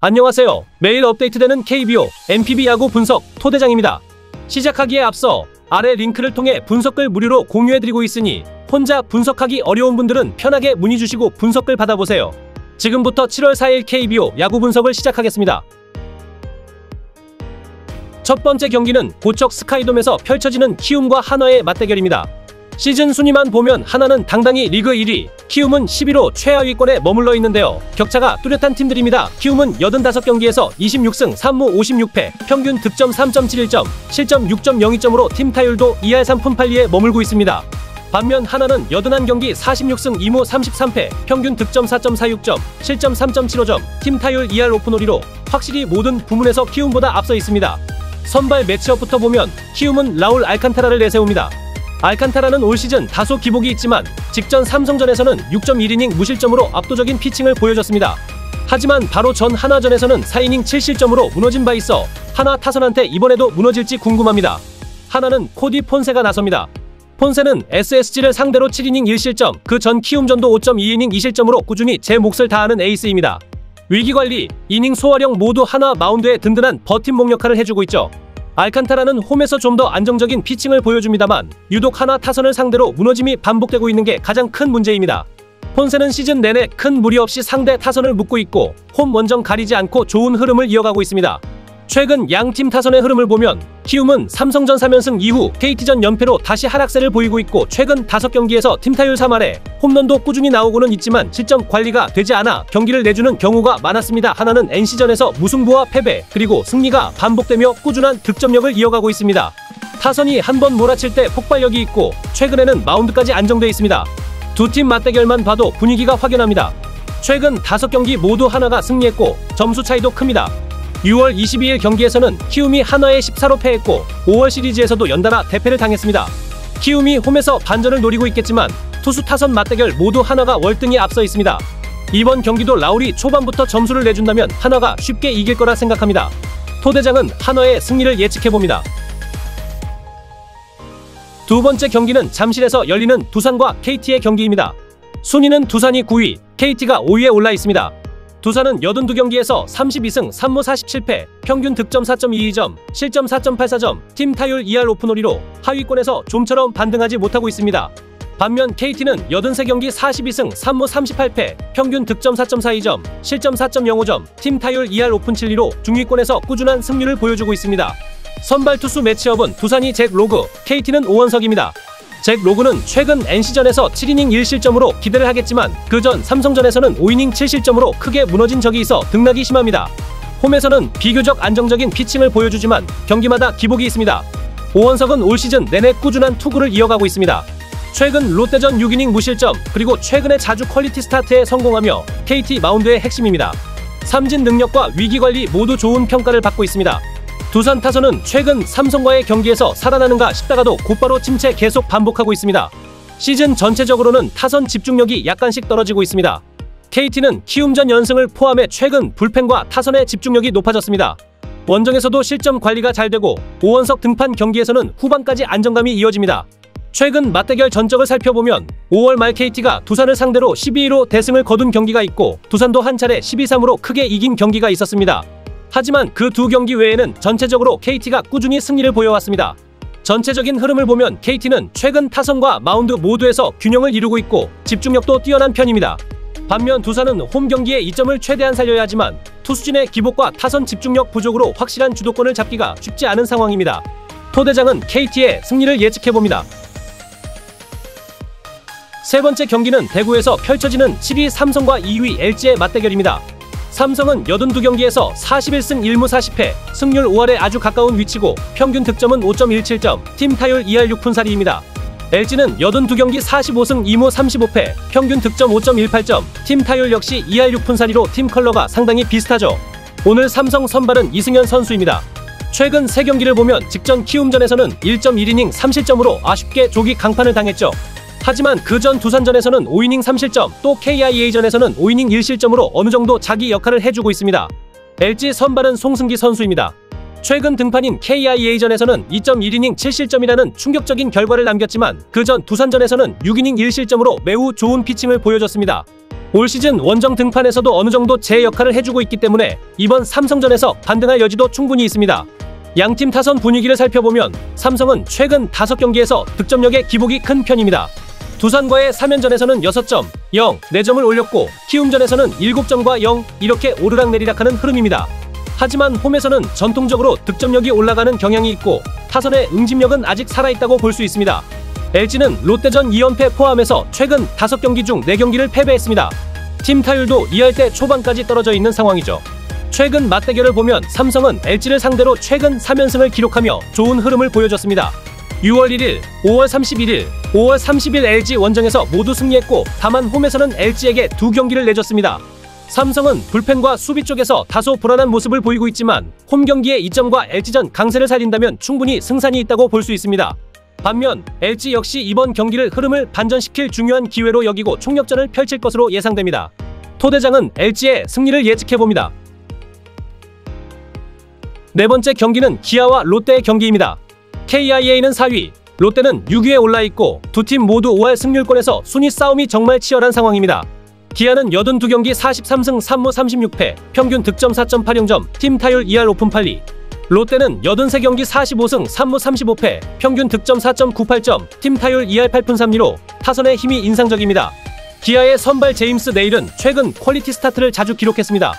안녕하세요. 매일 업데이트되는 KBO, NPB 야구 분석 토대장입니다. 시작하기에 앞서 아래 링크를 통해 분석글 무료로 공유해드리고 있으니 혼자 분석하기 어려운 분들은 편하게 문의 주시고 분석글 받아보세요. 지금부터 7월 4일 KBO 야구 분석을 시작하겠습니다. 첫 번째 경기는 고척 스카이돔에서 펼쳐지는 키움과 한화의 맞대결입니다. 시즌 순위만 보면 한화는 당당히 리그 1위, 키움은 11호 최하위권에 머물러 있는데요. 격차가 뚜렷한 팀들입니다. 키움은 85경기에서 26승 3무 56패, 평균 득점 3.71점, 실점 6.02점으로 팀 타율도 2할 3푼 8리에 머물고 있습니다. 반면 한화는 81경기 46승 2무 33패, 평균 득점 4.46점, 실점 3.75점, 팀 타율 2할 5푼 5리로 확실히 모든 부문에서 키움보다 앞서 있습니다. 선발 매치업부터 보면 키움은 라울 알칸타라를 내세웁니다. 알칸타라는 올 시즌 다소 기복이 있지만 직전 삼성전에서는 6.1이닝 무실점으로 압도적인 피칭을 보여줬습니다. 하지만 바로 전 한화전에서는 4이닝 7실점으로 무너진 바 있어 한화 타선한테 이번에도 무너질지 궁금합니다. 한화는 코디 폰세가 나섭니다. 폰세는 SSG를 상대로 7이닝 1실점, 그 전 키움전도 5.2이닝 2실점으로 꾸준히 제 몫을 다하는 에이스입니다. 위기관리, 이닝 소화력 모두 한화 마운드에 든든한 버팀목 역할을 해주고 있죠. 알칸타라는 홈에서 좀 더 안정적인 피칭을 보여줍니다만 유독 한화 타선을 상대로 무너짐이 반복되고 있는 게 가장 큰 문제입니다. 폰세는 시즌 내내 큰 무리 없이 상대 타선을 묶고 있고 홈 원정 가리지 않고 좋은 흐름을 이어가고 있습니다. 최근 양팀 타선의 흐름을 보면 키움은 삼성전 3연승 이후 KT전 연패로 다시 하락세를 보이고 있고 최근 5경기에서 팀 타율 3할에 홈런도 꾸준히 나오고는 있지만 실점 관리가 되지 않아 경기를 내주는 경우가 많았습니다. 하나는 NC전에서 무승부와 패배, 그리고 승리가 반복되며 꾸준한 득점력을 이어가고 있습니다. 타선이 한번 몰아칠 때 폭발력이 있고 최근에는 마운드까지 안정돼 있습니다. 두 팀 맞대결만 봐도 분위기가 확연합니다. 최근 5경기 모두 한화가 승리했고 점수 차이도 큽니다. 6월 22일 경기에서는 키움이 한화에 14로 패했고 5월 시리즈에서도 연달아 대패를 당했습니다. 키움이 홈에서 반전을 노리고 있겠지만 투수 타선 맞대결 모두 한화가 월등히 앞서 있습니다. 이번 경기도 라울이 초반부터 점수를 내준다면 한화가 쉽게 이길 거라 생각합니다. 토대장은 한화의 승리를 예측해봅니다. 두 번째 경기는 잠실에서 열리는 두산과 KT의 경기입니다. 순위는 두산이 9위, KT가 5위에 올라 있습니다. 두산은 82경기에서 32승 3무 47패, 평균 득점 4.22점, 실점 4.84점, 팀 타율 2할 5푼 5리로 하위권에서 좀처럼 반등하지 못하고 있습니다. 반면 KT는 83경기 42승 3무 38패, 평균 득점 4.42점, 실점 4.05점, 팀 타율 2할 5푼 7리로 중위권에서 꾸준한 승률을 보여주고 있습니다. 선발 투수 매치업은 두산이 잭 로그, KT는 오원석입니다. 잭 로그는 최근 NC전에서 7이닝 1실점으로 기대를 하겠지만 그전 삼성전에서는 5이닝 7실점으로 크게 무너진 적이 있어 등락이 심합니다. 홈에서는 비교적 안정적인 피칭을 보여주지만 경기마다 기복이 있습니다. 오원석은 올 시즌 내내 꾸준한 투구를 이어가고 있습니다. 최근 롯데전 6이닝 무실점, 그리고 최근에 자주 퀄리티 스타트에 성공하며 KT 마운드의 핵심입니다. 삼진 능력과 위기관리 모두 좋은 평가를 받고 있습니다. 두산 타선은 최근 삼성과의 경기에서 살아나는가 싶다가도 곧바로 침체 계속 반복하고 있습니다. 시즌 전체적으로는 타선 집중력이 약간씩 떨어지고 있습니다. KT는 키움전 연승을 포함해 최근 불펜과 타선의 집중력이 높아졌습니다. 원정에서도 실점 관리가 잘 되고 오원석 등판 경기에서는 후반까지 안정감이 이어집니다. 최근 맞대결 전적을 살펴보면 5월 말 KT가 두산을 상대로 12-2로 대승을 거둔 경기가 있고 두산도 한 차례 12-3으로 크게 이긴 경기가 있었습니다. 하지만 그 두 경기 외에는 전체적으로 KT가 꾸준히 승리를 보여왔습니다. 전체적인 흐름을 보면 KT는 최근 타선과 마운드 모두에서 균형을 이루고 있고 집중력도 뛰어난 편입니다. 반면 두산은 홈 경기에 이점을 최대한 살려야 하지만 투수진의 기복과 타선 집중력 부족으로 확실한 주도권을 잡기가 쉽지 않은 상황입니다. 토대장은 KT의 승리를 예측해봅니다. 세 번째 경기는 대구에서 펼쳐지는 7위 삼성과 2위 LG의 맞대결입니다. 삼성은 82경기에서 41승 1무 40패, 승률 5할에 아주 가까운 위치고 평균 득점은 5.17점, 팀 타율 2할 6푼 4리입니다. LG는 82경기 45승 2무 35패, 평균 득점 5.18점, 팀 타율 역시 2할 6푼 4리로 팀 컬러가 상당히 비슷하죠. 오늘 삼성 선발은 이승현 선수입니다. 최근 3경기를 보면 직전 키움전에서는 1.1이닝 3실점으로 아쉽게 조기 강판을 당했죠. 하지만 그전 두산전에서는 5이닝 3실점, 또 KIA전에서는 5이닝 1실점으로 어느정도 자기 역할을 해주고 있습니다. LG 선발은 송승기 선수입니다. 최근 등판인 KIA전에서는 2.1이닝 7실점이라는 충격적인 결과를 남겼지만 그전 두산전에서는 6이닝 1실점으로 매우 좋은 피칭을 보여줬습니다. 올 시즌 원정 등판에서도 어느 정도 제 역할을 해주고 있기 때문에 이번 삼성전에서 반등할 여지도 충분히 있습니다. 양팀 타선 분위기를 살펴보면 삼성은 최근 5경기에서 득점력의 기복이 큰 편입니다. 두산과의 3연전에서는 6점, 0, 4점을 올렸고 키움전에서는 7점과 0 이렇게 오르락내리락하는 흐름입니다. 하지만 홈에서는 전통적으로 득점력이 올라가는 경향이 있고 타선의 응집력은 아직 살아있다고 볼 수 있습니다. LG는 롯데전 2연패 포함해서 최근 5경기 중 4경기를 패배했습니다. 팀 타율도 2할대 초반까지 떨어져 있는 상황이죠. 최근 맞대결을 보면 삼성은 LG를 상대로 최근 3연승을 기록하며 좋은 흐름을 보여줬습니다. 6월 1일, 5월 31일, 5월 30일 LG 원정에서 모두 승리했고 다만 홈에서는 LG에게 2경기를 내줬습니다. 삼성은 불펜과 수비 쪽에서 다소 불안한 모습을 보이고 있지만 홈 경기의 이점과 LG전 강세를 살린다면 충분히 승산이 있다고 볼 수 있습니다. 반면 LG 역시 이번 경기를 흐름을 반전시킬 중요한 기회로 여기고 총력전을 펼칠 것으로 예상됩니다. 토대장은 LG의 승리를 예측해봅니다. 네 번째 경기는 기아와 롯데의 경기입니다. KIA는 4위, 롯데는 6위에 올라있고 두 팀 모두 5할 승률권에서 순위 싸움이 정말 치열한 상황입니다. 기아는 82경기 43승 3무 36패, 평균 득점 4.80점, 팀 타율 2할 오픈 8리. 롯데는 83경기 45승 3무 35패, 평균 득점 4.98점, 팀 타율 2할 8푼 3리로 타선의 힘이 인상적입니다. 기아의 선발 제임스 네일은 최근 퀄리티 스타트를 자주 기록했습니다.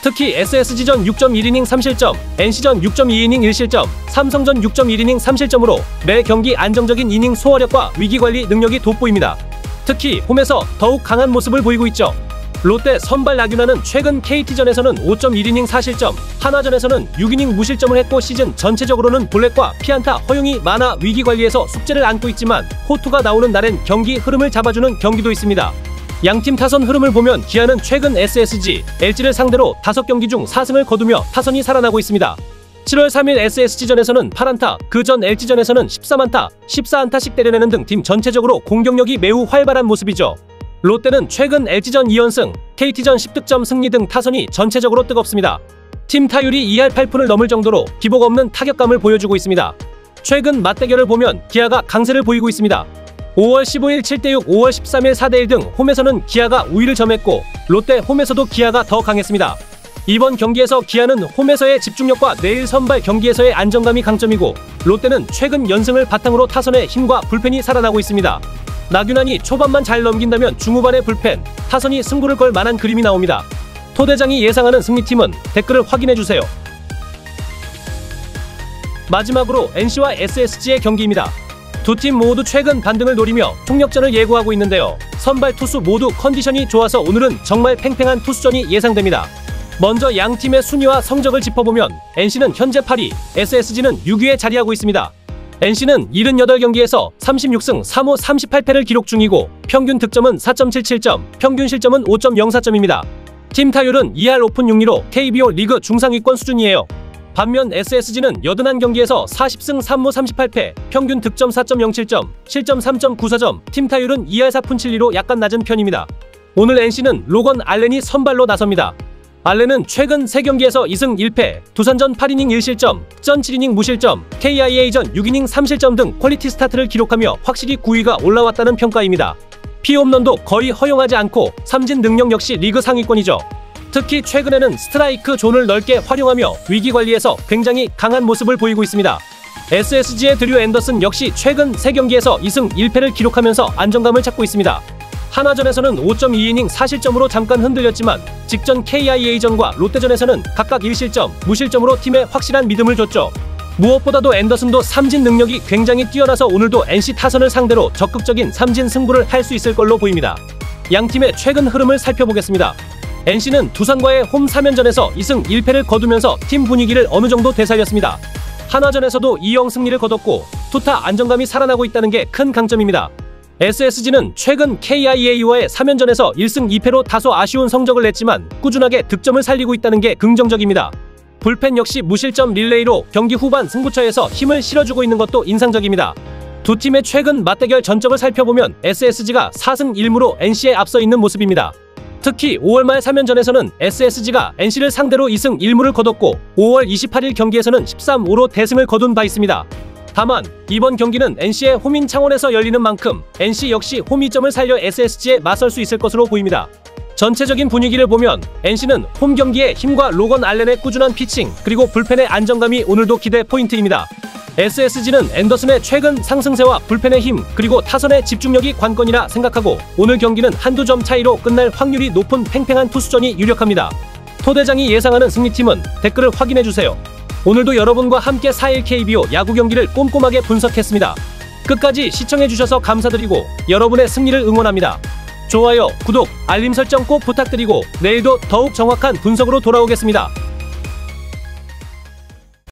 특히 SSG전 6.1이닝 3실점, NC전 6.2이닝 1실점, 삼성전 6.1이닝 3실점으로 매 경기 안정적인 이닝 소화력과 위기관리 능력이 돋보입니다. 특히 홈에서 더욱 강한 모습을 보이고 있죠. 롯데 선발 나균아는 최근 KT전에서는 5.1이닝 4실점, 한화전에서는 6이닝 무실점을 했고 시즌 전체적으로는 볼넷과 피안타 허용이 많아 위기관리에서 숙제를 안고 있지만 호투가 나오는 날엔 경기 흐름을 잡아주는 경기도 있습니다. 양팀 타선 흐름을 보면 기아는 최근 SSG, LG를 상대로 5경기 중 4승을 거두며 타선이 살아나고 있습니다. 7월 3일 SSG전에서는 8안타, 그 전 LG전에서는 13안타, 14안타씩 때려내는 등 팀 전체적으로 공격력이 매우 활발한 모습이죠. 롯데는 최근 LG전 2연승, KT전 10득점 승리 등 타선이 전체적으로 뜨겁습니다. 팀 타율이 2할 8푼을 넘을 정도로 기복 없는 타격감을 보여주고 있습니다. 최근 맞대결을 보면 기아가 강세를 보이고 있습니다. 5월 15일 7대6, 5월 13일 4대1 등 홈에서는 기아가 우위를 점했고 롯데 홈에서도 기아가 더 강했습니다. 이번 경기에서 기아는 홈에서의 집중력과 내일 선발 경기에서의 안정감이 강점이고 롯데는 최근 연승을 바탕으로 타선의 힘과 불펜이 살아나고 있습니다. 나균환이 초반만 잘 넘긴다면 중후반의 불펜, 타선이 승부를 걸 만한 그림이 나옵니다. 토대장이 예상하는 승리팀은 댓글을 확인해주세요. 마지막으로 NC와 SSG의 경기입니다. 두 팀 모두 최근 반등을 노리며 총력전을 예고하고 있는데요. 선발 투수 모두 컨디션이 좋아서 오늘은 정말 팽팽한 투수전이 예상됩니다. 먼저 양팀의 순위와 성적을 짚어보면 NC는 현재 8위, SSG는 6위에 자리하고 있습니다. NC는 78경기에서 36승 3무 38패를 기록 중이고 평균 득점은 4.77점, 평균 실점은 5.04점입니다. 팀 타율은 2할 오픈 6리로 KBO 리그 중상위권 수준이에요. 반면 SSG는 81경기에서 40승 3무 38패, 평균 득점 4.07점, 실점 3.94점, 팀 타율은 2할 4푼 7리로 약간 낮은 편입니다. 오늘 NC는 로건 알렌이 선발로 나섭니다. 알렌은 최근 3경기에서 2승 1패, 두산전 8이닝 1실점, 전 7이닝 무실점, KIA전 6이닝 3실점 등 퀄리티 스타트를 기록하며 확실히 9위가 올라왔다는 평가입니다. 피홈런도 거의 허용하지 않고 삼진 능력 역시 리그 상위권이죠. 특히 최근에는 스트라이크 존을 넓게 활용하며 위기관리에서 굉장히 강한 모습을 보이고 있습니다. SSG의 드류 앤더슨 역시 최근 3경기에서 2승 1패를 기록하면서 안정감을 찾고 있습니다. 한화전에서는 5.2이닝 4실점으로 잠깐 흔들렸지만 직전 KIA전과 롯데전에서는 각각 1실점, 무실점으로 팀에 확실한 믿음을 줬죠. 무엇보다도 앤더슨도 삼진 능력이 굉장히 뛰어나서 오늘도 NC 타선을 상대로 적극적인 삼진 승부를 할 수 있을 걸로 보입니다. 양팀의 최근 흐름을 살펴보겠습니다. NC는 두산과의 홈 3연전에서 2승 1패를 거두면서 팀 분위기를 어느 정도 되살렸습니다. 한화전에서도 2영 승리를 거뒀고 투타 안정감이 살아나고 있다는 게 큰 강점입니다. SSG는 최근 KIA와의 3연전에서 1승 2패로 다소 아쉬운 성적을 냈지만 꾸준하게 득점을 살리고 있다는 게 긍정적입니다. 불펜 역시 무실점 릴레이로 경기 후반 승부처에서 힘을 실어주고 있는 것도 인상적입니다. 두 팀의 최근 맞대결 전적을 살펴보면 SSG가 4승 1무로 NC에 앞서 있는 모습입니다. 특히 5월 말 3연전에서는 SSG가 NC를 상대로 2승 1무를 거뒀고 5월 28일 경기에서는 13-5로 대승을 거둔 바 있습니다. 다만 이번 경기는 NC의 홈인 창원에서 열리는 만큼 NC 역시 홈이점을 살려 SSG에 맞설 수 있을 것으로 보입니다. 전체적인 분위기를 보면 NC는 홈 경기에 힘과 로건 알렌의 꾸준한 피칭, 그리고 불펜의 안정감이 오늘도 기대 포인트입니다. SSG는 앤더슨의 최근 상승세와 불펜의 힘, 그리고 타선의 집중력이 관건이라 생각하고 오늘 경기는 한두 점 차이로 끝날 확률이 높은 팽팽한 투수전이 유력합니다. 토대장이 예상하는 승리팀은 댓글을 확인해주세요. 오늘도 여러분과 함께 4일 KBO 야구 경기를 꼼꼼하게 분석했습니다. 끝까지 시청해주셔서 감사드리고 여러분의 승리를 응원합니다. 좋아요, 구독, 알림 설정 꼭 부탁드리고 내일도 더욱 정확한 분석으로 돌아오겠습니다.